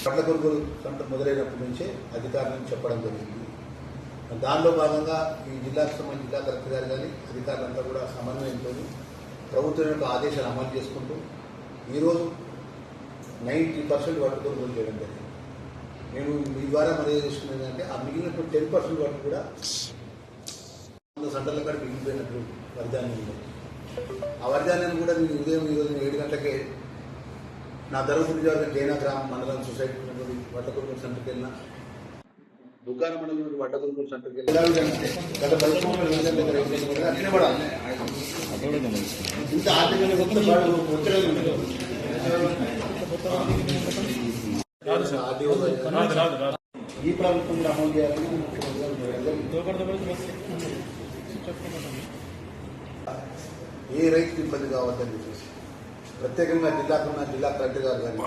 పండ్ల కొనుగోలు సంత మొదలైనప్పటి నుంచే అధికారులను చెప్పడం జరిగింది. దానిలో భాగంగా ఈ జిల్లాకు సంబంధించిన జిల్లా కలెక్టర్ గారు కానీ అధికారులంతా కూడా సమన్వయంతో ప్రభుత్వం యొక్క ఆదేశాలు అమలు చేసుకుంటూ ఈరోజు 90% వడ్లు కొనుగోలు చేయడం జరిగింది. నేను మీ ద్వారా మర్యాద చేసుకున్నది అంటే ఆ మిగిలినటువంటి 10% వడ్లు కూడా సెంటర్ల కాడ మిగిలిపోయినట్లు వర్ధాన్యం ఉంది. ఆ వర్ధాన్యాన్ని కూడా నేను ఉదయం ఈరోజు 7 గంటలకే నా ధర్మపురి జైనా గ్రామ మండలం సొసైటీ వడ్ల కొనుగోలు సెంటర్కి వెళ్ళిన దుకాణ మండలం వడ్ల కొనుగోలు సెంటర్కి వెళ్ళి గత 10 ఇంత ఆర్థికంగా ఒత్తిడి ఈ ప్రభుత్వం అమలు చేయాలని ఏ రైతుకు ఇబ్బంది కావద్దని చెప్పేసి ప్రత్యేకంగా జిల్లా కలెక్టర్ గారు కానీ